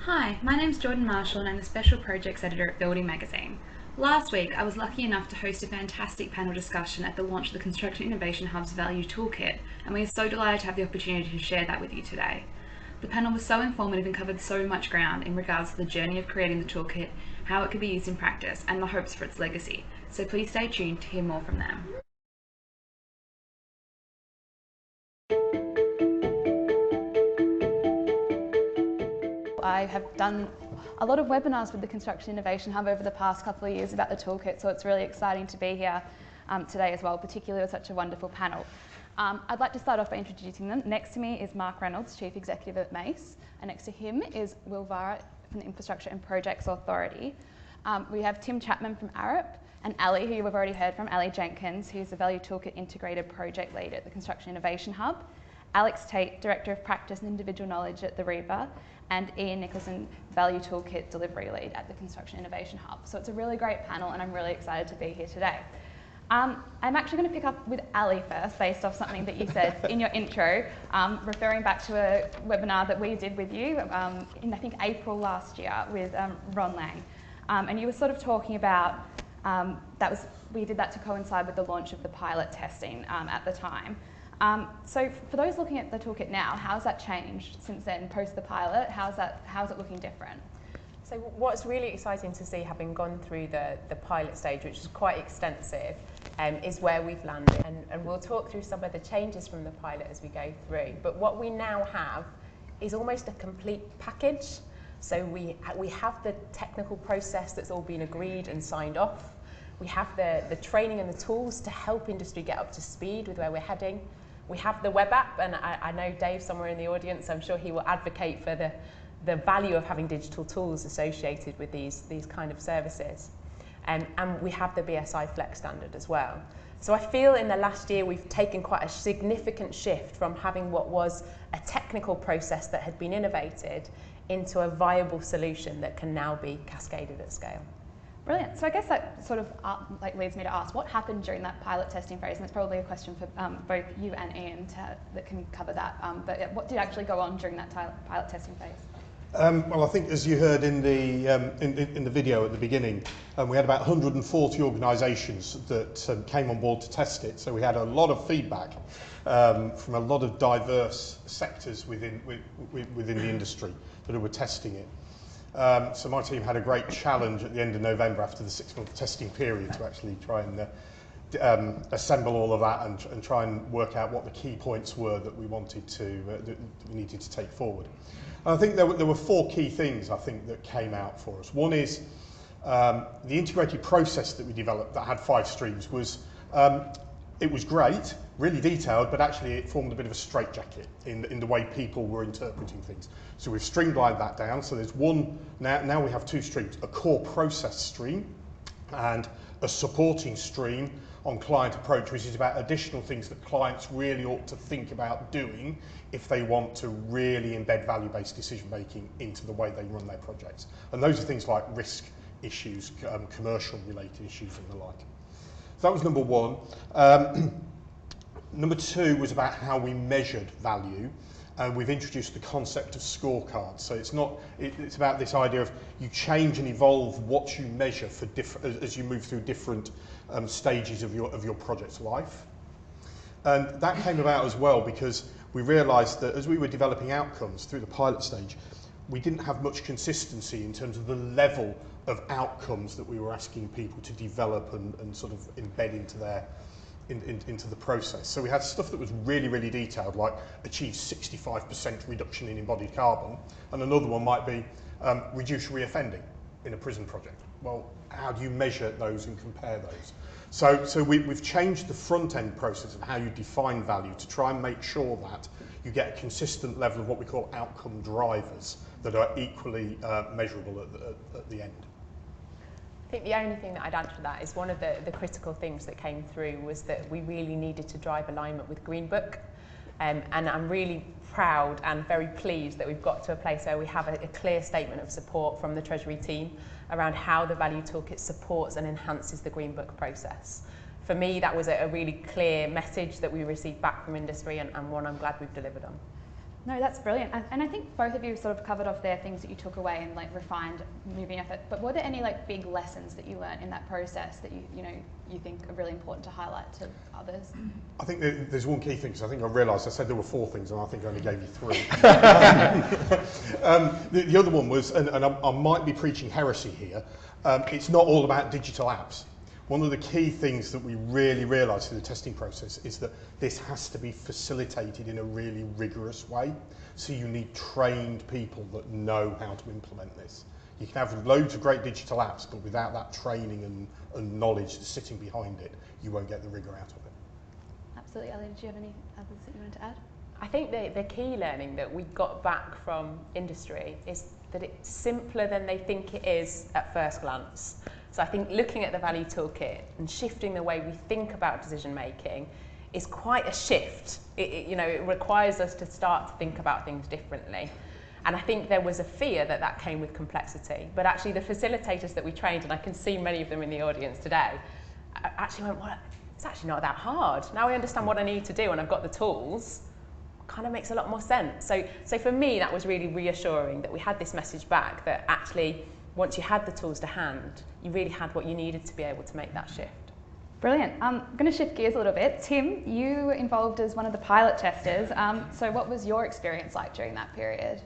Hi, my name's Jordan Marshall and I'm the Special Projects Editor at Building Magazine. Last week, I was lucky enough to host a fantastic panel discussion at the launch of the Construction Innovation Hub's Value Toolkit, and we are so delighted to have the opportunity to share that with you today. The panel was so informative and covered so much ground in regards to the journey of creating the toolkit, how it could be used in practice, and the hopes for its legacy. So please stay tuned to hear more from them. I have done a lot of webinars with the Construction Innovation Hub over the past couple of years about the toolkit, so it's really exciting to be here today as well, particularly with such a wonderful panel. I'd like to start off by introducing them. Next to me is Mark Reynolds, Chief Executive at Mace, and next to him is Will Vara from the Infrastructure and Projects Authority. We have Tim Chapman from Arup, and Ali, who you've already heard from, Ali Jenkins, who's the Value Toolkit Integrated Project Lead at the Construction Innovation Hub, Alex Tate, Director of Practice and Individual Knowledge at the REBA, and Ian Nicholson, Value Toolkit Delivery Lead at the Construction Innovation Hub. So it's a really great panel and I'm really excited to be here today. I'm actually going to pick up with Ali first, based off something that you said in your intro, referring back to a webinar that we did with you in, I think, April last year with Ron Lang. And you were sort of talking about, we did that to coincide with the launch of the pilot testing at the time. So for those looking at the toolkit now, how's that changed since then, post the pilot? How's it looking different? So what's really exciting to see, having gone through the pilot stage, which is quite extensive, is where we've landed. And we'll talk through some of the changes from the pilot as we go through. But what we now have is almost a complete package. So we have the technical process that's all been agreed and signed off. We have the training and the tools to help industry get up to speed with where we're heading. We have the web app, and I know Dave somewhere in the audience, I'm sure he will advocate for the value of having digital tools associated with these kind of services. And we have the BSI Flex standard as well. So I feel in the last year we've taken quite a significant shift from having what was a technical process that had been innovated into a viable solution that can now be cascaded at scale. Brilliant. So I guess that sort of leads me to ask, what happened during that pilot testing phase? And it's probably a question for both you and Ian that can cover that. But what did actually go on during that pilot testing phase? Well, I think as you heard in the video at the beginning, we had about 140 organisations that came on board to test it. So we had a lot of feedback from a lot of diverse sectors within the industry that were testing it. So my team had a great challenge at the end of November after the 6-month testing period to actually try and assemble all of that and try and work out what the key points were that we wanted to that we needed to take forward. And I think there were 4 key things I think that came out for us. One is the integrated process that we developed that had 5 streams was it was great, really detailed, but actually it formed a bit of a straitjacket in the way people were interpreting things. So we've streamlined that down. So there's one, now we have 2 streams, a core process stream and a supporting stream on client approach, which is about additional things that clients really ought to think about doing if they want to really embed value-based decision-making into the way they run their projects. And those are things like risk issues, commercial-related issues and the like. So that was number 1. Number 2 was about how we measured value. We've introduced the concept of scorecards. So it's about this idea of you change and evolve what you measure for as you move through different stages of your project's life. And that came about as well because we realised that as we were developing outcomes through the pilot stage, we didn't have much consistency in terms of the level of outcomes that we were asking people to develop and sort of embed into the process. So we had stuff that was really, really detailed, like achieve 65% reduction in embodied carbon, and another one might be reduce reoffending in a prison project. Well, how do you measure those and compare those? So we've changed the front-end process of how you define value to try and make sure that you get a consistent level of what we call outcome drivers that are equally measurable at the end. I think the only thing that I'd add to that is one of the critical things that came through was that we really needed to drive alignment with Green Book. And I'm really proud and very pleased that we've got to a place where we have a clear statement of support from the Treasury team around how the Value Toolkit supports and enhances the Green Book process. For me, that was a really clear message that we received back from industry and one I'm glad we've delivered on. No, that's brilliant. And I think both of you sort of covered off there things that you took away and like refined moving effort. But were there any like big lessons that you learned in that process that you think are really important to highlight to others? I think there's one key thing, because I think I realised I said there were 4 things and I think I only gave you 3. The other one was, and I might be preaching heresy here, it's not all about digital apps. One of the key things that we really realised through the testing process is that this has to be facilitated in a really rigorous way. So you need trained people that know how to implement this. You can have loads of great digital apps, but without that training and knowledge sitting behind it, you won't get the rigour out of it. Absolutely. Ellie, did you have any others that you wanted to add? I think the key learning that we got back from industry is that it's simpler than they think it is at first glance. So I think looking at the Value Toolkit and shifting the way we think about decision making is quite a shift. It requires us to start to think about things differently. And I think there was a fear that came with complexity. But actually the facilitators that we trained, and I can see many of them in the audience today, actually went, well, it's actually not that hard. Now I understand what I need to do and I've got the tools. Kind of makes a lot more sense. So for me, that was really reassuring that we had this message back that actually, once you had the tools to hand, you really had what you needed to be able to make that shift. Brilliant. I'm going to shift gears a little bit. Tim, you were involved as one of the pilot testers. So what was your experience like during that period?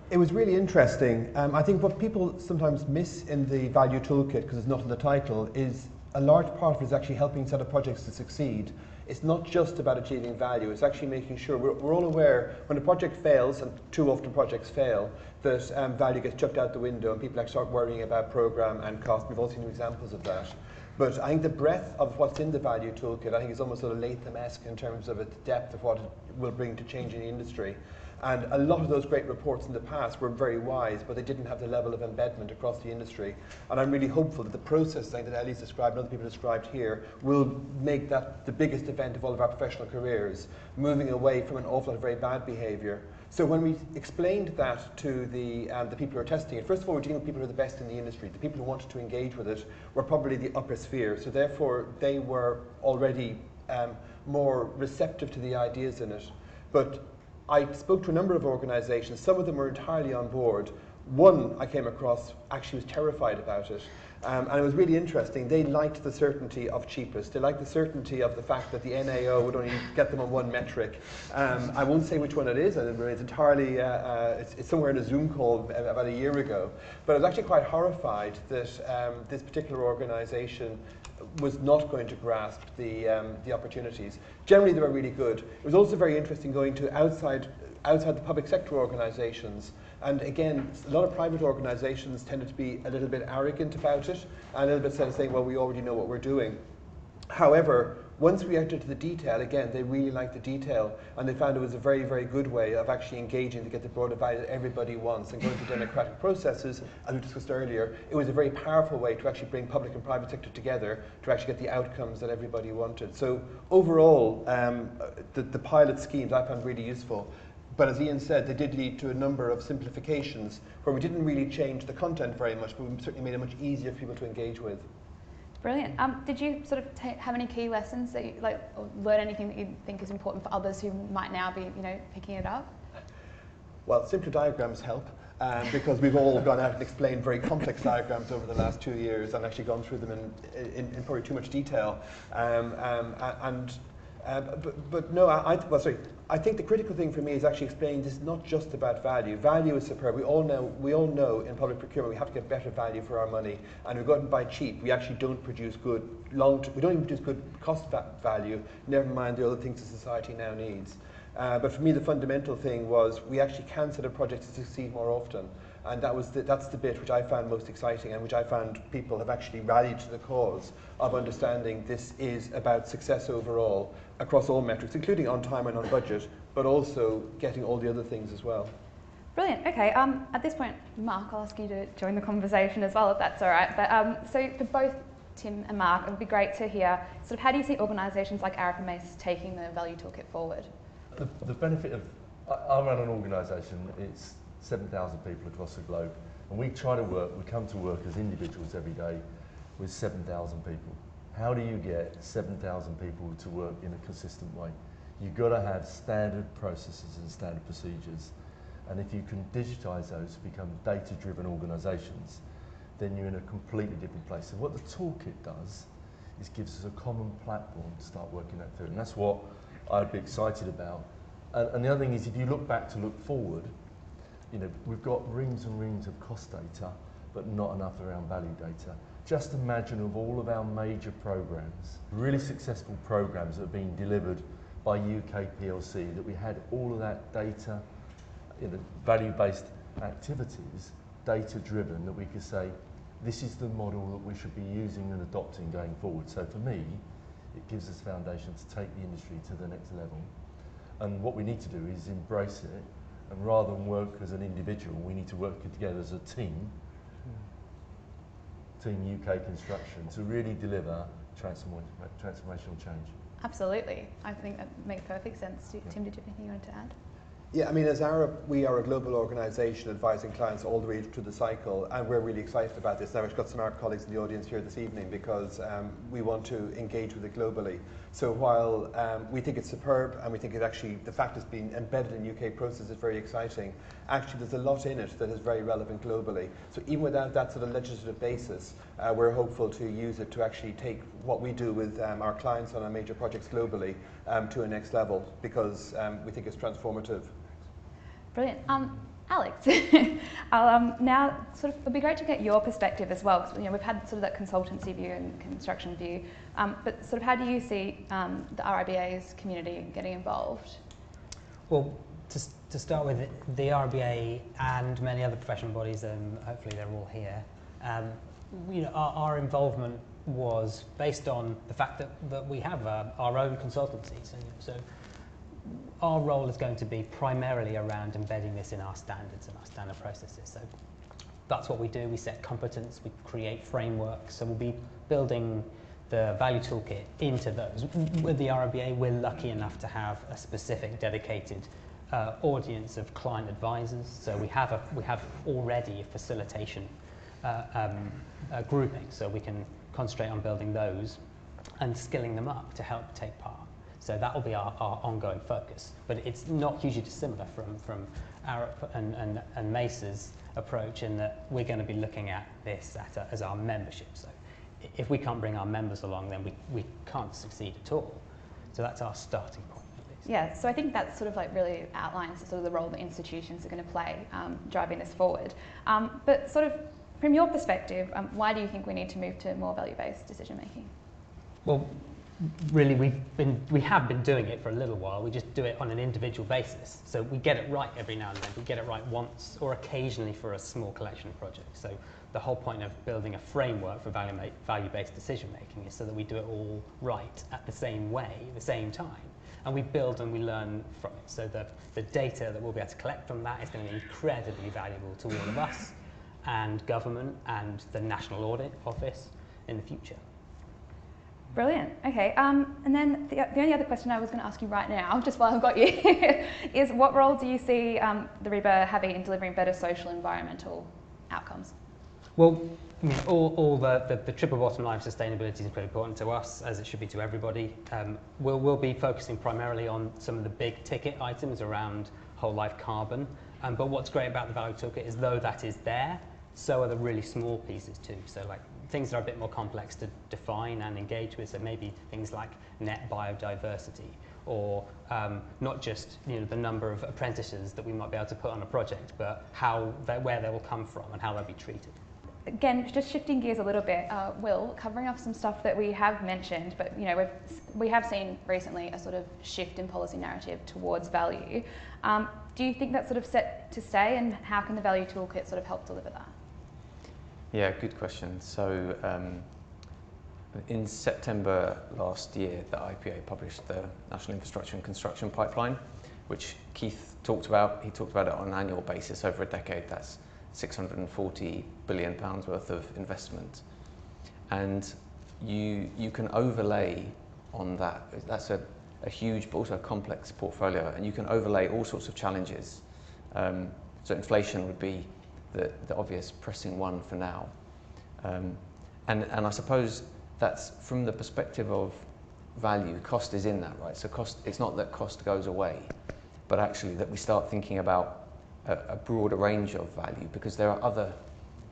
It was really interesting. I think what people sometimes miss in the Value Toolkit, because it's not in the title, is a large part of it is actually helping set up projects to succeed. It's not just about achieving value, it's actually making sure, we're all aware when a project fails, and too often projects fail, that value gets chucked out the window and people actually start worrying about program and cost. We've all seen examples of that. But I think the breadth of what's in the Value Toolkit, I think is almost sort of Latham-esque in terms of its depth of what it will bring to change in the industry. And a lot of those great reports in the past were very wise, but they didn't have the level of embedment across the industry. And I'm really hopeful that the process that Ellie's described and other people described here will make that the biggest event of all of our professional careers, moving away from an awful lot of very bad behaviour. So when we explained that to the people who are testing it, first of all, we're dealing with people who are the best in the industry. The people who wanted to engage with it were probably the upper sphere. So therefore, they were already more receptive to the ideas in it. But I spoke to a number of organisations. Some of them were entirely on board. One I came across actually was terrified about it. And it was really interesting. They liked the certainty of cheapest. They liked the certainty of the fact that the NAO would only get them on one metric. I won't say which one it is. It's entirely, it's somewhere in a Zoom call about a year ago. But I was actually quite horrified that this particular organisation was not going to grasp the opportunities. Generally, they were really good. It was also very interesting going to outside the public sector organisations. And again, a lot of private organisations tended to be a little bit arrogant about it, and a little bit sort of saying, well, we already know what we're doing. However, once we entered into the detail, again, they really liked the detail, and they found it was a very, very good way of actually engaging to get the broader value that everybody wants. And going through democratic processes, as we discussed earlier, it was a very powerful way to actually bring public and private sector together to actually get the outcomes that everybody wanted. So overall, the pilot schemes I found really useful. But as Ian said, they did lead to a number of simplifications where we didn't really change the content very much, but we certainly made it much easier for people to engage with. Brilliant. Did you sort of have any key lessons that you or learn anything that you think is important for others who might now be, picking it up? Well, simpler diagrams help, because we've all gone out and explained very complex diagrams over the last 2 years and actually gone through them in probably too much detail. But no, I think the critical thing for me is actually explaining this is not just about value. Value is superb. We all know in public procurement we have to get better value for our money, and we go out and buy cheap. We actually don't produce good we don't even produce good cost value, never mind the other things that society now needs. But for me, the fundamental thing was we actually can set up projects to succeed more often. And that's the bit which I found most exciting, and which I found people have actually rallied to the cause of understanding this is about success overall across all metrics, including on time and on budget, but also getting all the other things as well. Brilliant. Okay. At this point, Mark, I'll ask you to join the conversation as well, if that's all right. But so for both Tim and Mark, it would be great to hear sort of how do you see organisations like Arup and Mace taking the Value Toolkit forward? The benefit of I run an organisation. It's 7,000 people across the globe, and we come to work as individuals every day with 7,000 people. How do you get 7,000 people to work in a consistent way? You've got to have standard processes and standard procedures. And if you can digitise those to become data-driven organisations, then you're in a completely different place. So what the toolkit does is gives us a common platform to start working that through. And that's what I'd be excited about. And the other thing is, if you look back to look forward, you know, we've got reams and reams of cost data, but not enough around value data. Just imagine of all of our major programs, really successful programs that are being delivered by UK PLC, that we had all of that data, you know, value-based activities, data-driven, that we could say, this is the model that we should be using and adopting going forward. So for me, it gives us foundation to take the industry to the next level. And what we need to do is embrace it, and rather than work as an individual, we need to work together as a team, Team UK Construction, to really deliver transformational change. Absolutely. I think that makes perfect sense. Tim, did you have anything you wanted to add? Yeah, I mean, as Arab, we are a global organisation advising clients all the way through the cycle, and we're really excited about this. Now, we've got some of our colleagues in the audience here this evening because we want to engage with it globally. So while we think it's superb, and we think it actually, the fact it's been embedded in UK process is very exciting, actually there's a lot in it that is very relevant globally. So even without that sort of legislative basis, we're hopeful to use it to actually take what we do with our clients on our major projects globally to a next level, because we think it's transformative. Brilliant. Alex, now it'd be great to get your perspective as well, because we've had sort of that consultancy view and construction view, but sort of how do you see the RIBA's community getting involved? Well, to start with, the RIBA and many other professional bodies, and hopefully they're all here, our involvement was based on the fact that we have our own consultancies, and so our role is going to be primarily around embedding this in our standards and our standard processes. So that's what we do. We set competence, we create frameworks, so we'll be building the Value Toolkit into those. With the RIBA, we're lucky enough to have a specific dedicated audience of client advisors. So we have already a facilitation grouping, so we can concentrate on building those and skilling them up to help take part. So that will be our ongoing focus, but it's not hugely dissimilar from Arab and Mesa's approach, in that we're going to be looking at this as our membership. So if we can't bring our members along, then we can't succeed at all. So that's our starting point. Yeah, so I think that sort of like really outlines sort of the role that institutions are going to play driving this forward. But sort of from your perspective, why do you think we need to move to more value-based decision making? Well, really, we have been doing it for a little while. We just do it on an individual basis. So we get it right every now and then. We get it right once or occasionally for a small collection of projects. So the whole point of building a framework for value-based decision making is so that we do it all right at the same way, the same time. And we build and we learn from it. So that the data that we'll be able to collect from that is going to be incredibly valuable to all of us and government and the National Audit Office in the future. Brilliant. Okay. And then the only other question I was going to ask you right now, just while I've got you, is what role do you see the RIBA having in delivering better social and environmental outcomes? Well, I mean, all the triple bottom line of sustainability is incredibly important to us, as it should be to everybody. We'll be focusing primarily on some of the big ticket items around whole life carbon. But what's great about the Value Toolkit is, though that is there, so are the really small pieces too. So like things that are a bit more complex to define and engage with. So maybe things like net biodiversity, or not just the number of apprentices that we might be able to put on a project, but where they will come from and how they'll be treated. Again, just shifting gears a little bit, Will, covering off some stuff that we have mentioned, but we have seen recently a sort of shift in policy narrative towards value. Do you think that's sort of set to stay, and how can the Value Toolkit sort of help deliver that? Yeah, good question. So in September last year, the IPA published the National Infrastructure and Construction Pipeline, which Keith talked about. He talked about it on an annual basis over a decade. That's £640 billion worth of investment. And you can overlay on that. That's a huge but also a complex portfolio, and you can overlay all sorts of challenges. So inflation would be the obvious pressing one for now. And I suppose that's from the perspective of value, cost is in that, right? So cost, it's not that cost goes away, but actually that we start thinking about a broader range of value, because there are other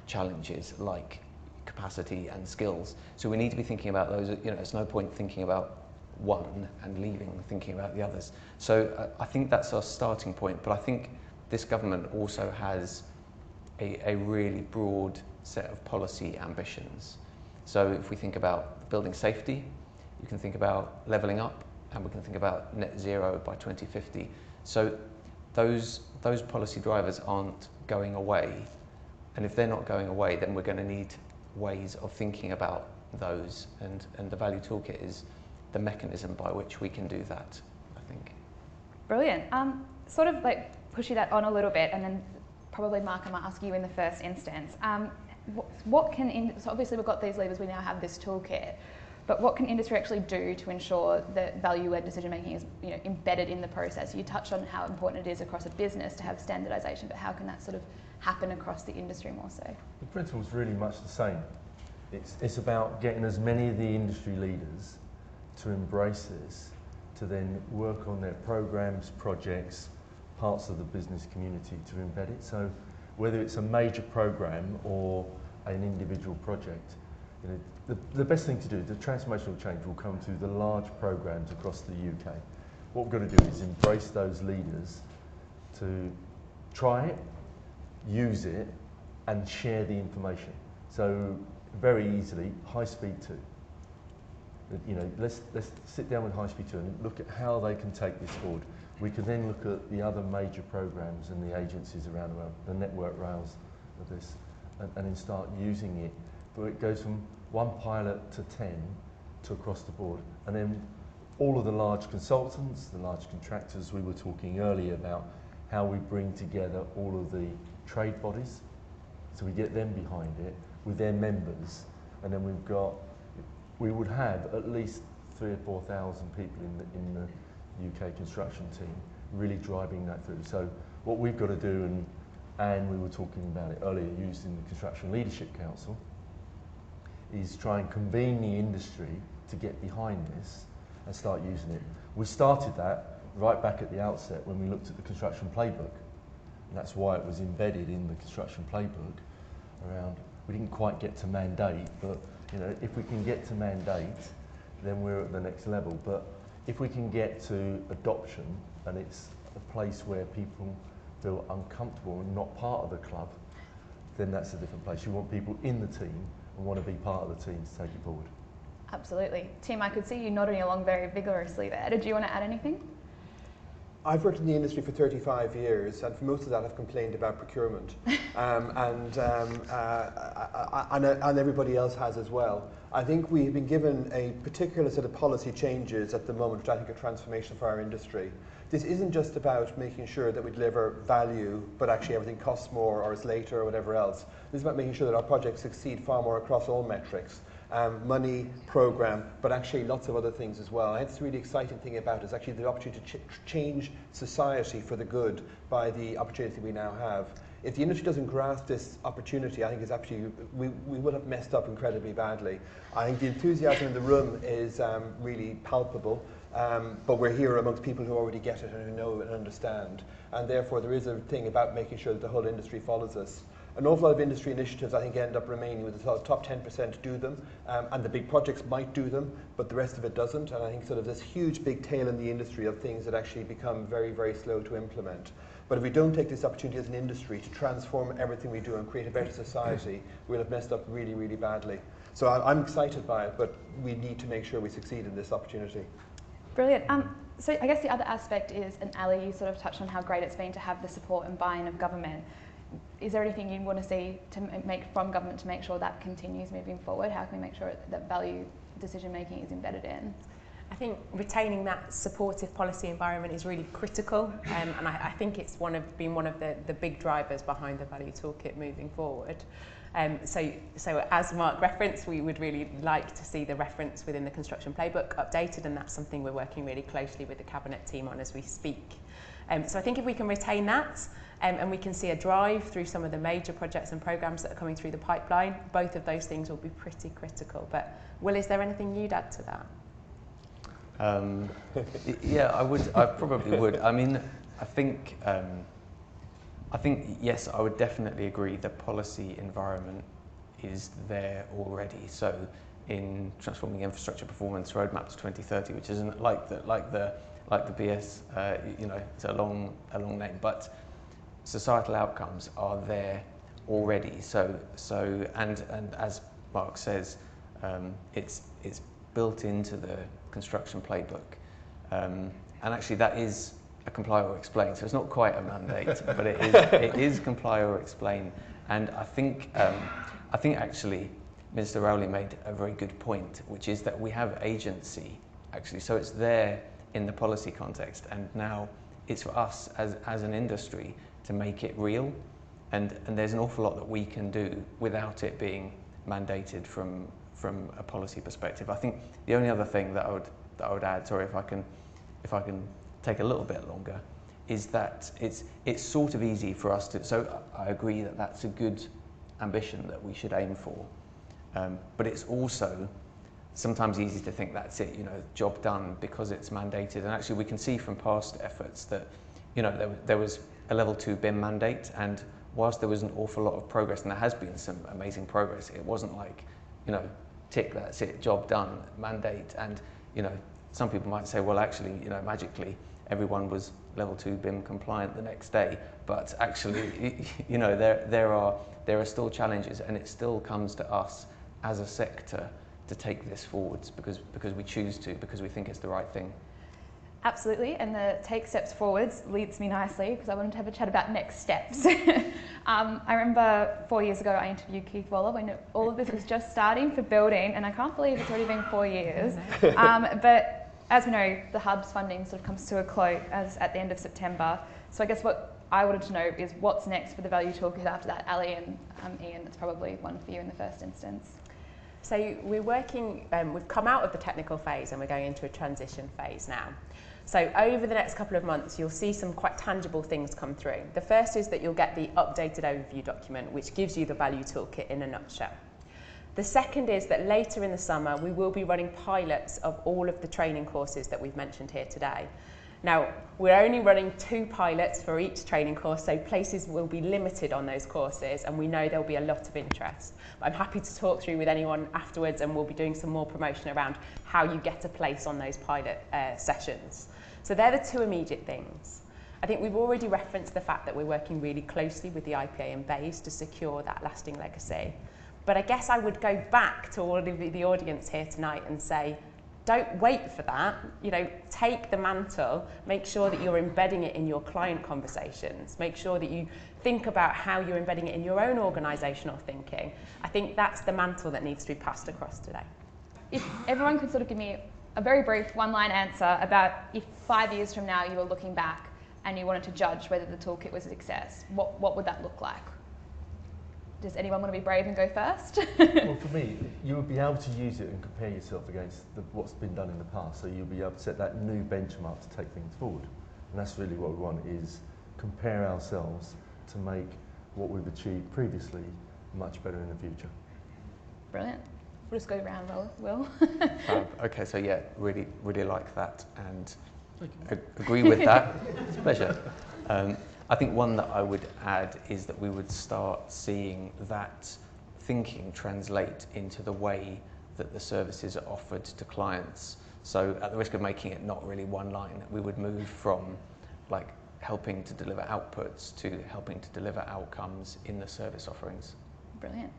challenges like capacity and skills. So we need to be thinking about those. You know, there's no point thinking about one and leaving thinking about the others. So I think that's our starting point, but I think this government also has a really broad set of policy ambitions. So if we think about building safety, you can think about levelling up, and we can think about net zero by 2050. So those policy drivers aren't going away, and if they're not going away, then we're going to need ways of thinking about those, and the Value Toolkit is the mechanism by which we can do that, I think. Brilliant. Sort of like pushing that on a little bit, and then probably Mark, I might ask you in the first instance. What can, so obviously we've got these levers, we now have this toolkit, but what can industry actually do to ensure that value-led decision making is, you know, embedded in the process? You touched on how important it is across a business to have standardisation, but how can that sort of happen across the industry more so? The principle is really much the same. It's about getting as many of the industry leaders to embrace this, to then work on their programs, projects, parts of the business community to embed it. So whether it's a major program or an individual project, you know, the best thing to do, the transformational change will come through the large programs across the UK. What we're going to do is embrace those leaders to try it, use it, and share the information. So very easily, high speed 2. You know, let's sit down with high speed 2 and look at how they can take this forward. We can then look at the other major programs and the agencies around the network rails of this, and then start using it. But it goes from 1 pilot to 10 to across the board. And then all of the large consultants, the large contractors, we were talking earlier about how we bring together all of the trade bodies. So we get them behind it with their members, and then we would have at least 3,000 or 4,000 people in the UK construction team really driving that through. So what we've got to do, and we were talking about it earlier, using the Construction Leadership Council, is try and convene the industry to get behind this and start using it. We started that right back at the outset when we looked at the construction playbook. And that's why it was embedded in the construction playbook around, we didn't quite get to mandate, but you know, if we can get to mandate, then we're at the next level. But if we can get to adoption, and it's a place where people feel uncomfortable and not part of the club, then that's a different place. You want people in the team and want to be part of the team to take it forward. Absolutely. Tim, I could see you nodding along very vigorously there. Did you want to add anything? I've worked in the industry for 35 years, and for most of that I've complained about procurement, and everybody else has as well. I think we've been given a particular set of policy changes at the moment, which I think are transformational for our industry. This isn't just about making sure that we deliver value, but actually everything costs more or is later or whatever else. This is about making sure that our projects succeed far more across all metrics. Money, program, but actually lots of other things as well. And it's the really exciting thing about it is actually the opportunity to change society for the good by the opportunity we now have. If the industry doesn't grasp this opportunity, I think it's actually, we will have messed up incredibly badly. I think the enthusiasm in the room is really palpable, but we're here amongst people who already get it and who know and understand. And therefore there is a thing about making sure that the whole industry follows us. An awful lot of industry initiatives, I think, end up remaining with the top 10% do them, and the big projects might do them, but the rest of it doesn't. And I think sort of this huge big tail in the industry of things that actually become very, very slow to implement. But if we don't take this opportunity as an industry to transform everything we do and create a better society, we'll have messed up really, really badly. So I'm excited by it, but we need to make sure we succeed in this opportunity. Brilliant. So I guess the other aspect is, and Ali, you sort of touched on how great it's been to have the support and buy-in of government. Is there anything you'd want to see to make from government to make sure that continues moving forward? How can we make sure that value decision making is embedded in? I think retaining that supportive policy environment is really critical, and I think it's been one of the big drivers behind the Value Toolkit moving forward. So as Mark referenced, we would really like to see the reference within the construction playbook updated, and that's something we're working really closely with the Cabinet team on as we speak. So I think if we can retain that, and we can see a drive through some of the major projects and programmes that are coming through the pipeline, both of those things will be pretty critical. But Will, is there anything you'd add to that? Yeah, I would. I probably would. I mean, I think yes, I would definitely agree. The policy environment is there already. So, in transforming infrastructure performance roadmap to 2030, which isn't like the BS, you know, it's a long name, but societal outcomes are there already. So and as Mark says, it's built into the construction playbook, and actually that is a comply or explain. So it's not quite a mandate, but it is comply or explain. And I think actually Minister Rowley made a very good point, which is that we have agency actually. So it's there in the policy context, and now it's for us as an industry to make it real. And there's an awful lot that we can do without it being mandated from a policy perspective. I think the only other thing that I would add, sorry if I can take a little bit longer, is that it's sort of easy for us to. So I agree that that's a good ambition that we should aim for, but it's also sometimes easy to think that's it, you know, job done because it's mandated. And actually, we can see from past efforts that, you know, there was a level 2 BIM mandate, and whilst there was an awful lot of progress, and there has been some amazing progress, it wasn't like, you know, tick, that's it, job done, mandate. And, you know, some people might say, well, actually, you know, magically, everyone was level 2 BIM compliant the next day. But actually, you know, there are still challenges, and it still comes to us as a sector to take this forwards because we choose to, because we think it's the right thing. Absolutely, and the take steps forwards leads me nicely because I wanted to have a chat about next steps. I remember 4 years ago I interviewed Keith Waller when all of this was just starting for building, and I can't believe it's already been 4 years. But as we know, the hub's funding sort of comes to a close at the end of September. So I guess what I wanted to know is what's next for the Value Toolkit after that. Ali and Ian, that's probably one for you in the first instance. So we're working, we've come out of the technical phase and we're going into a transition phase now. So over the next couple of months, you'll see some quite tangible things come through. The first is that you'll get the updated overview document, which gives you the Value Toolkit in a nutshell. The second is that later in the summer, we will be running pilots of all of the training courses that we've mentioned here today. Now, we're only running 2 pilots for each training course, so places will be limited on those courses, and we know there'll be a lot of interest. But I'm happy to talk through with anyone afterwards, and we'll be doing some more promotion around how you get a place on those pilot sessions. So they're the 2 immediate things. I think we've already referenced the fact that we're working really closely with the IPA and BASE to secure that lasting legacy. But I guess I would go back to all of the audience here tonight and say, don't wait for that. You know, take the mantle, make sure that you're embedding it in your client conversations, make sure that you think about how you're embedding it in your own organisational thinking. I think that's the mantle that needs to be passed across today. If everyone could sort of give me a very brief one-line answer about if 5 years from now you were looking back and you wanted to judge whether the toolkit was a success, what would that look like? Does anyone want to be brave and go first? Well, for me, you would be able to use it and compare yourself against what's been done in the past. So you'll be able to set that new benchmark to take things forward. And that's really what we want, is compare ourselves to make what we've achieved previously much better in the future. Brilliant. We'll just go round, Will. Okay, so yeah, really like that and agree with that. It's a pleasure. I think one that I would add is that we would start seeing that thinking translate into the way that the services are offered to clients. So at the risk of making it not really one line, we would move from like helping to deliver outputs to helping to deliver outcomes in the service offerings. Brilliant.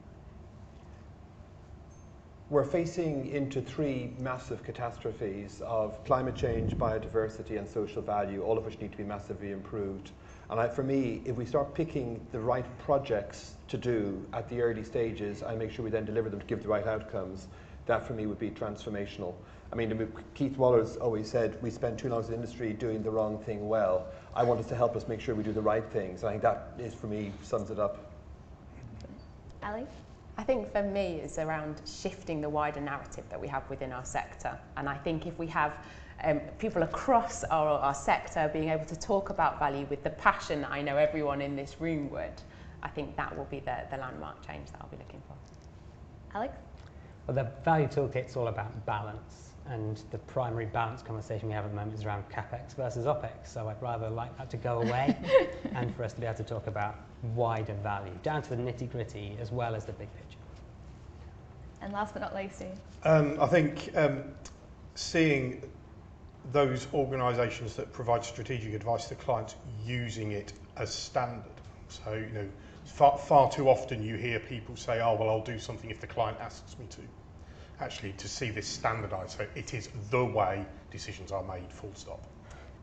We're facing into 3 massive catastrophes of climate change, biodiversity and social value, all of which need to be massively improved. And for me, if we start picking the right projects to do at the early stages and make sure we then deliver them to give the right outcomes, that for me would be transformational. I mean, Keith Waller's always said, we spend too long as an industry doing the wrong thing well. I want us to help us make sure we do the right things. I think that is, for me, sums it up. Ali? I think for me it's around shifting the wider narrative that we have within our sector. And I think if we have people across our sector being able to talk about value with the passion that I know everyone in this room would, I think that will be the landmark change that I'll be looking for. Alex? Well, the Value Toolkit's all about balance. and the primary balance conversation we have at the moment is around CapEx versus OpEx. So I'd rather like that to go away and for us to be able to talk about wider value, down to the nitty-gritty as well as the big picture. And last but not least, Steve. I think seeing those organisations that provide strategic advice to clients using it as standard. So, you know, far too often you hear people say, oh, well, I'll do something if the client asks me to. Actually, to see this standardised, so it is the way decisions are made, full stop.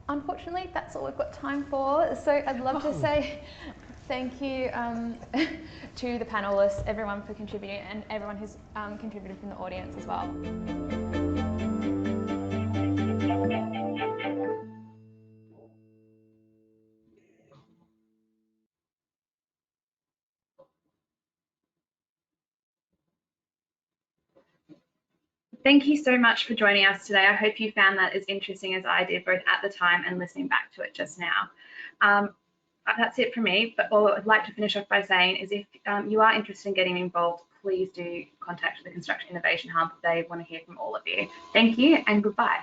Unfortunately, that's all we've got time for. So I'd love to say thank you to the panellists, everyone for contributing, and everyone who's contributed from the audience as well. Thank you so much for joining us today. I hope you found that as interesting as I did, both at the time and listening back to it just now. That's it from me, but all I'd like to finish off by saying is if you are interested in getting involved, please do contact the Construction Innovation Hub. They want to hear from all of you. Thank you and goodbye.